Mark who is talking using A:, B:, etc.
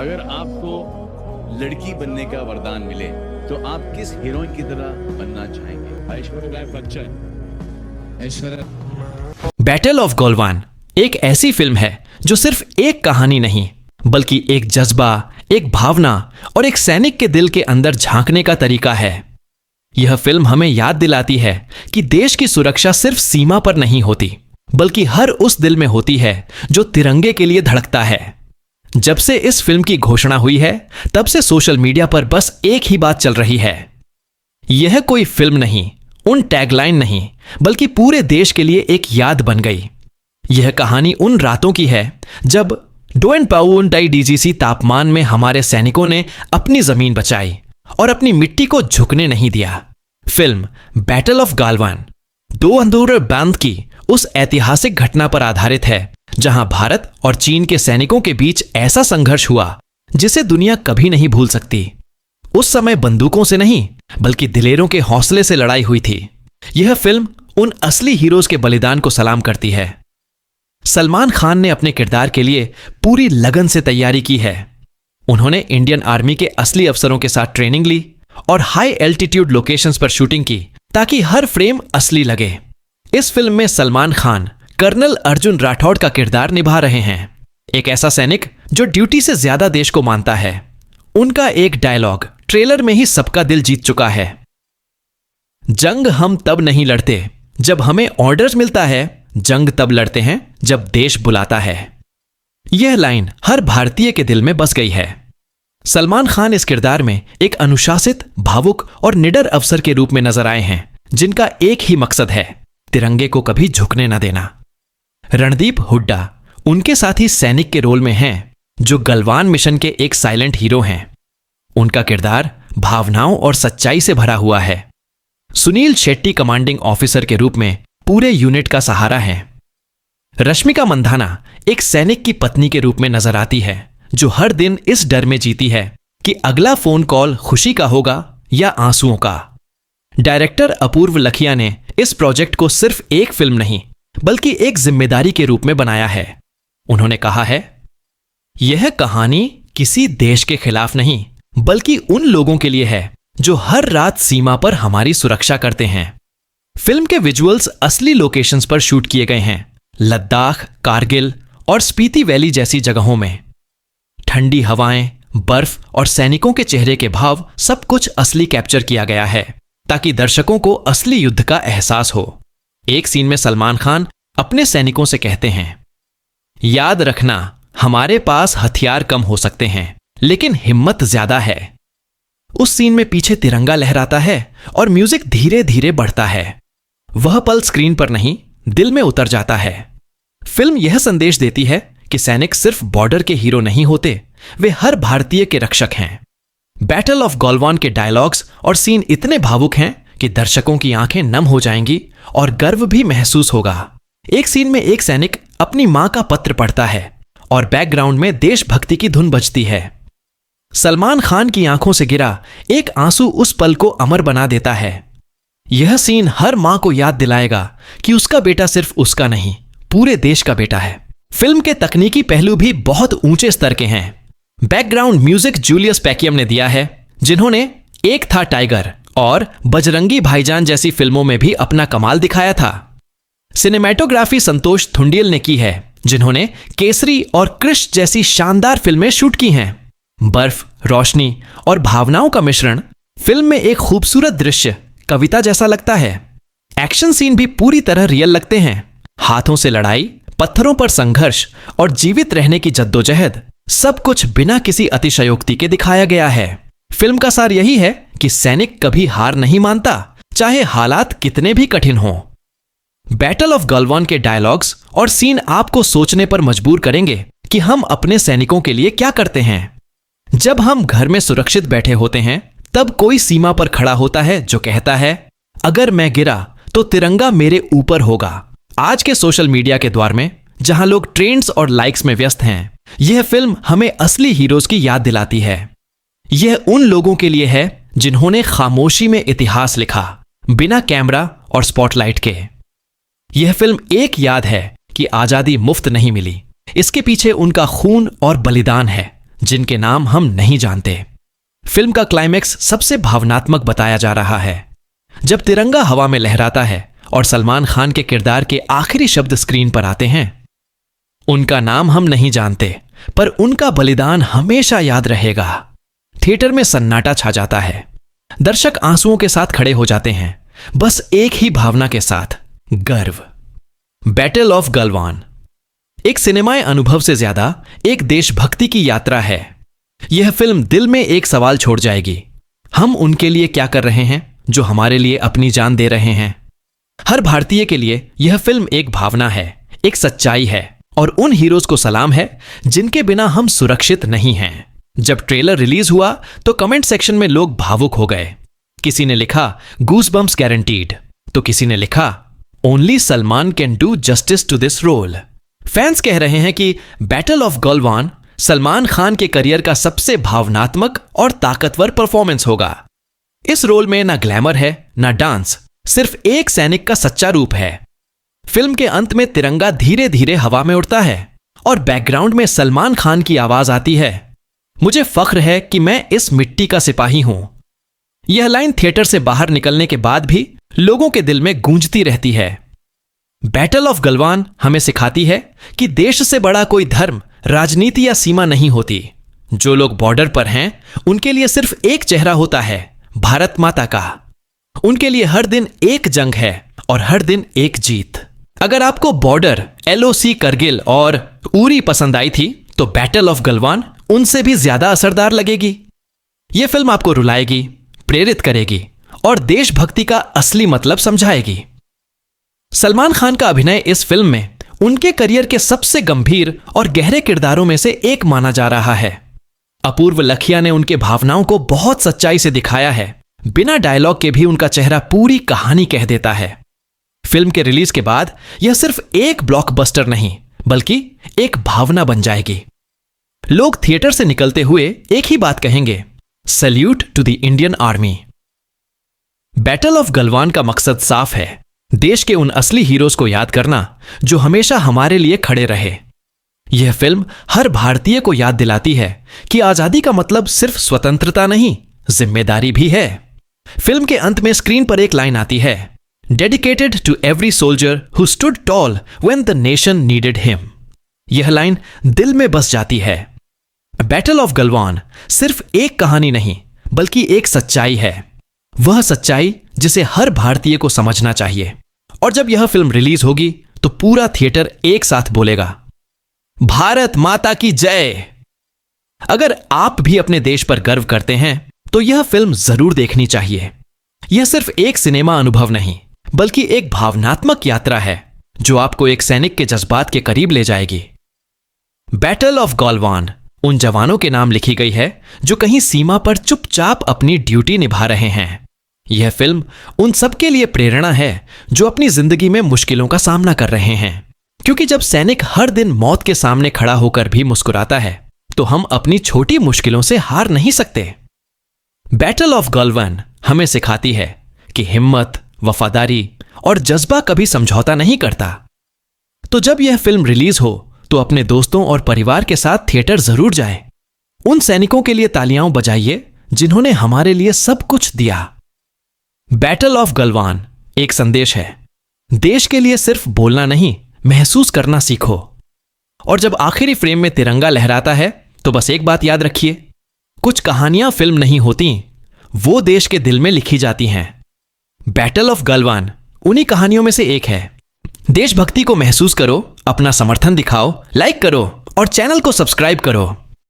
A: अगर आपको लड़की बनने का वरदान मिले तो आप किस हीरोइन की तरह बनना चाहेंगे? ऐश्वर्या राय बच्चन। ऐश्वर्या।
B: बैटल ऑफ गलवान एक ऐसी फिल्म है जो सिर्फ एक कहानी नहीं बल्कि एक जज्बा, एक भावना और एक सैनिक के दिल के अंदर झांकने का तरीका है। यह फिल्म हमें याद दिलाती है कि देश की सुरक्षा सिर्फ सीमा पर नहीं होती बल्कि हर उस दिल में होती है जो तिरंगे के लिए धड़कता है। जब से इस फिल्म की घोषणा हुई है तब से सोशल मीडिया पर बस एक ही बात चल रही है। यह कोई फिल्म नहीं, उन टैगलाइन नहीं, बल्कि पूरे देश के लिए एक याद बन गई। यह कहानी उन रातों की है जब डोएन पाउन डाई डीजीसी तापमान में हमारे सैनिकों ने अपनी जमीन बचाई और अपनी मिट्टी को झुकने नहीं दिया। फिल्म बैटल ऑफ गालवान 2 अक्टूबर बांध की उस ऐतिहासिक घटना पर आधारित है जहां भारत और चीन के सैनिकों के बीच ऐसा संघर्ष हुआ जिसे दुनिया कभी नहीं भूल सकती। उस समय बंदूकों से नहीं बल्कि दिलेरों के हौसले से लड़ाई हुई थी। यह फिल्म उन असली हीरोज के बलिदान को सलाम करती है। सलमान खान ने अपने किरदार के लिए पूरी लगन से तैयारी की है। उन्होंने इंडियन आर्मी के असली अफसरों के साथ ट्रेनिंग ली और हाई एल्टीट्यूड लोकेशंस पर शूटिंग की ताकि हर फ्रेम असली लगे। इस फिल्म में सलमान खान कर्नल अर्जुन राठौड़ का किरदार निभा रहे हैं, एक ऐसा सैनिक जो ड्यूटी से ज्यादा देश को मानता है। उनका एक डायलॉग ट्रेलर में ही सबका दिल जीत चुका है। जंग हम तब नहीं लड़ते जब हमें ऑर्डर्स मिलता है, जंग तब लड़ते हैं जब देश बुलाता है। यह लाइन हर भारतीय के दिल में बस गई है। सलमान खान इस किरदार में एक अनुशासित, भावुक और निडर अफसर के रूप में नजर आए हैं जिनका एक ही मकसद है, तिरंगे को कभी झुकने न देना। रणदीप हुड्डा उनके साथी सैनिक के रोल में हैं जो गलवान मिशन के एक साइलेंट हीरो हैं। उनका किरदार भावनाओं और सच्चाई से भरा हुआ है। सुनील शेट्टी कमांडिंग ऑफिसर के रूप में पूरे यूनिट का सहारा है। रश्मिका मंदाना एक सैनिक की पत्नी के रूप में नजर आती है जो हर दिन इस डर में जीती है कि अगला फोन कॉल खुशी का होगा या आंसुओं का। डायरेक्टर अपूर्व लखिया ने इस प्रोजेक्ट को सिर्फ एक फिल्म नहीं बल्कि एक जिम्मेदारी के रूप में बनाया है। उन्होंने कहा है, यह कहानी किसी देश के खिलाफ नहीं बल्कि उन लोगों के लिए है जो हर रात सीमा पर हमारी सुरक्षा करते हैं। फिल्म के विजुअल्स असली लोकेशंस पर शूट किए गए हैं, लद्दाख, कारगिल और स्पीति वैली जैसी जगहों में। ठंडी हवाएं, बर्फ और सैनिकों के चेहरे के भाव सब कुछ असली कैप्चर किया गया है ताकि दर्शकों को असली युद्ध का एहसास हो। एक सीन में सलमान खान अपने सैनिकों से कहते हैं, याद रखना हमारे पास हथियार कम हो सकते हैं लेकिन हिम्मत ज्यादा है। उस सीन में पीछे तिरंगा लहराता है और म्यूजिक धीरे धीरे बढ़ता है। वह पल स्क्रीन पर नहीं, दिल में उतर जाता है। फिल्म यह संदेश देती है कि सैनिक सिर्फ बॉर्डर के हीरो नहीं होते, वे हर भारतीय के रक्षक हैं। बैटल ऑफ गलवान के डायलॉग्स और सीन इतने भावुक हैं कि दर्शकों की आंखें नम हो जाएंगी और गर्व भी महसूस होगा। एक सीन में एक सैनिक अपनी मां का पत्र पढ़ता है और बैकग्राउंड में देशभक्ति की धुन बजती है। सलमान खान की आंखों से गिरा एक आंसू उस पल को अमर बना देता है। यह सीन हर मां को याद दिलाएगा कि उसका बेटा सिर्फ उसका नहीं, पूरे देश का बेटा है। फिल्म के तकनीकी पहलू भी बहुत ऊंचे स्तर के हैं। बैकग्राउंड म्यूजिक जूलियस पैकियम ने दिया है, जिन्होंने एक था टाइगर और बजरंगी भाईजान जैसी फिल्मों में भी अपना कमाल दिखाया था। सिनेमैटोग्राफी संतोष थुंडियल ने की है, जिन्होंने केसरी और कृष जैसी शानदार फिल्में शूट की हैं। बर्फ, रोशनी और भावनाओं का मिश्रण फिल्म में एक खूबसूरत दृश्य, कविता जैसा लगता है। एक्शन सीन भी पूरी तरह रियल लगते हैं। हाथों से लड़ाई, पत्थरों पर संघर्ष और जीवित रहने की जद्दोजहद, सब कुछ बिना किसी अतिशयोक्ति के दिखाया गया है। फिल्म का सार यही है कि सैनिक कभी हार नहीं मानता, चाहे हालात कितने भी कठिन हों। बैटल ऑफ गलवान के डायलॉग्स और सीन आपको सोचने पर मजबूर करेंगे कि हम अपने सैनिकों के लिए क्या करते हैं। जब हम घर में सुरक्षित बैठे होते हैं तब कोई सीमा पर खड़ा होता है जो कहता है, अगर मैं गिरा तो तिरंगा मेरे ऊपर होगा। आज के सोशल मीडिया के दौर में जहां लोग ट्रेंड्स और लाइक्स में व्यस्त हैं, यह फिल्म हमें असली हीरोज की याद दिलाती है। यह उन लोगों के लिए है जिन्होंने खामोशी में इतिहास लिखा, बिना कैमरा और स्पॉटलाइट के। यह फिल्म एक याद है कि आजादी मुफ्त नहीं मिली, इसके पीछे उनका खून और बलिदान है जिनके नाम हम नहीं जानते। फिल्म का क्लाइमैक्स सबसे भावनात्मक बताया जा रहा है। जब तिरंगा हवा में लहराता है और सलमान खान के किरदार के आखिरी शब्द स्क्रीन पर आते हैं, उनका नाम हम नहीं जानते, पर उनका बलिदान हमेशा याद रहेगा। थिएटर में सन्नाटा छा जाता है। दर्शक आंसुओं के साथ खड़े हो जाते हैं, बस एक ही भावना के साथ, गर्व। बैटल ऑफ गलवान एक सिनेमाई अनुभव से ज्यादा एक देशभक्ति की यात्रा है। यह फिल्म दिल में एक सवाल छोड़ जाएगी। हम उनके लिए क्या कर रहे हैं जो हमारे लिए अपनी जान दे रहे हैं? हर भारतीय के लिए यह फिल्म एक भावना है, एक सच्चाई है, और उन हीरोज को सलाम है जिनके बिना हम सुरक्षित नहीं हैं। जब ट्रेलर रिलीज हुआ तो कमेंट सेक्शन में लोग भावुक हो गए। किसी ने लिखा गूज़बम्प्स गारंटीड, तो किसी ने लिखा only Salman can do justice to this role. Fans कह रहे हैं कि बैटल ऑफ गलवान सलमान खान के करियर का सबसे भावनात्मक और ताकतवर परफॉर्मेंस होगा। इस रोल में ना ग्लैमर है, ना डांस, सिर्फ एक सैनिक का सच्चा रूप है। फिल्म के अंत में तिरंगा धीरे धीरे हवा में उड़ता है और बैकग्राउंड में सलमान खान की आवाज आती है, मुझे फख्र है कि मैं इस मिट्टी का सिपाही हूं। यह लाइन थिएटर से बाहर निकलने के बाद भी लोगों के दिल में गूंजती रहती है। बैटल ऑफ गलवान हमें सिखाती है कि देश से बड़ा कोई धर्म, राजनीति या सीमा नहीं होती। जो लोग बॉर्डर पर हैं, उनके लिए सिर्फ एक चेहरा होता है, भारत माता का। उनके लिए हर दिन एक जंग है और हर दिन एक जीत। अगर आपको बॉर्डर, LOC करगिल और उरी पसंद आई थी, तो बैटल ऑफ गलवान उनसे भी ज्यादा असरदार लगेगी। यह फिल्म आपको रुलाएगी, प्रेरित करेगी और देशभक्ति का असली मतलब समझाएगी। सलमान खान का अभिनय इस फिल्म में उनके करियर के सबसे गंभीर और गहरे किरदारों में से एक माना जा रहा है। अपूर्व लखिया ने उनके भावनाओं को बहुत सच्चाई से दिखाया है। बिना डायलॉग के भी उनका चेहरा पूरी कहानी कह देता है। फिल्म के रिलीज के बाद यह सिर्फ एक ब्लॉकबस्टर नहीं, बल्कि एक भावना बन जाएगी। लोग थिएटर से निकलते हुए एक ही बात कहेंगे, salute to the Indian army. Battle of Galwan का मकसद साफ है, देश के उन असली हीरोज को याद करना जो हमेशा हमारे लिए खड़े रहे। यह फिल्म हर भारतीय को याद दिलाती है कि आजादी का मतलब सिर्फ स्वतंत्रता नहीं, जिम्मेदारी भी है। फिल्म के अंत में स्क्रीन पर एक लाइन आती है, dedicated to every soldier who stood tall when the nation needed him. यह लाइन दिल में बस जाती है। बैटल ऑफ गलवान सिर्फ एक कहानी नहीं, बल्कि एक सच्चाई है। वह सच्चाई जिसे हर भारतीय को समझना चाहिए। और जब यह फिल्म रिलीज होगी तो पूरा थिएटर एक साथ बोलेगा, भारत माता की जय। अगर आप भी अपने देश पर गर्व करते हैं तो यह फिल्म जरूर देखनी चाहिए। यह सिर्फ एक सिनेमा अनुभव नहीं, बल्कि एक भावनात्मक यात्रा है जो आपको एक सैनिक के जज्बात के करीब ले जाएगी। बैटल ऑफ गलवान उन जवानों के नाम लिखी गई है जो कहीं सीमा पर चुपचाप अपनी ड्यूटी निभा रहे हैं। यह फिल्म उन सबके लिए प्रेरणा है जो अपनी जिंदगी में मुश्किलों का सामना कर रहे हैं, क्योंकि जब सैनिक हर दिन मौत के सामने खड़ा होकर भी मुस्कुराता है तो हम अपनी छोटी मुश्किलों से हार नहीं सकते। बैटल ऑफ गलवान हमें सिखाती है कि हिम्मत, वफादारी और जज्बा कभी समझौता नहीं करता। तो जब यह फिल्म रिलीज हो तो अपने दोस्तों और परिवार के साथ थिएटर जरूर जाएं। उन सैनिकों के लिए तालियां बजाइए जिन्होंने हमारे लिए सब कुछ दिया। बैटल ऑफ गलवान एक संदेश है, देश के लिए सिर्फ बोलना नहीं, महसूस करना सीखो। और जब आखिरी फ्रेम में तिरंगा लहराता है तो बस एक बात याद रखिए, कुछ कहानियां फिल्म नहीं होती, वो देश के दिल में लिखी जाती हैं। बैटल ऑफ गलवान उन्हीं कहानियों में से एक है। देशभक्ति को महसूस करो, अपना समर्थन दिखाओ, लाइक करो और चैनल को सब्सक्राइब करो।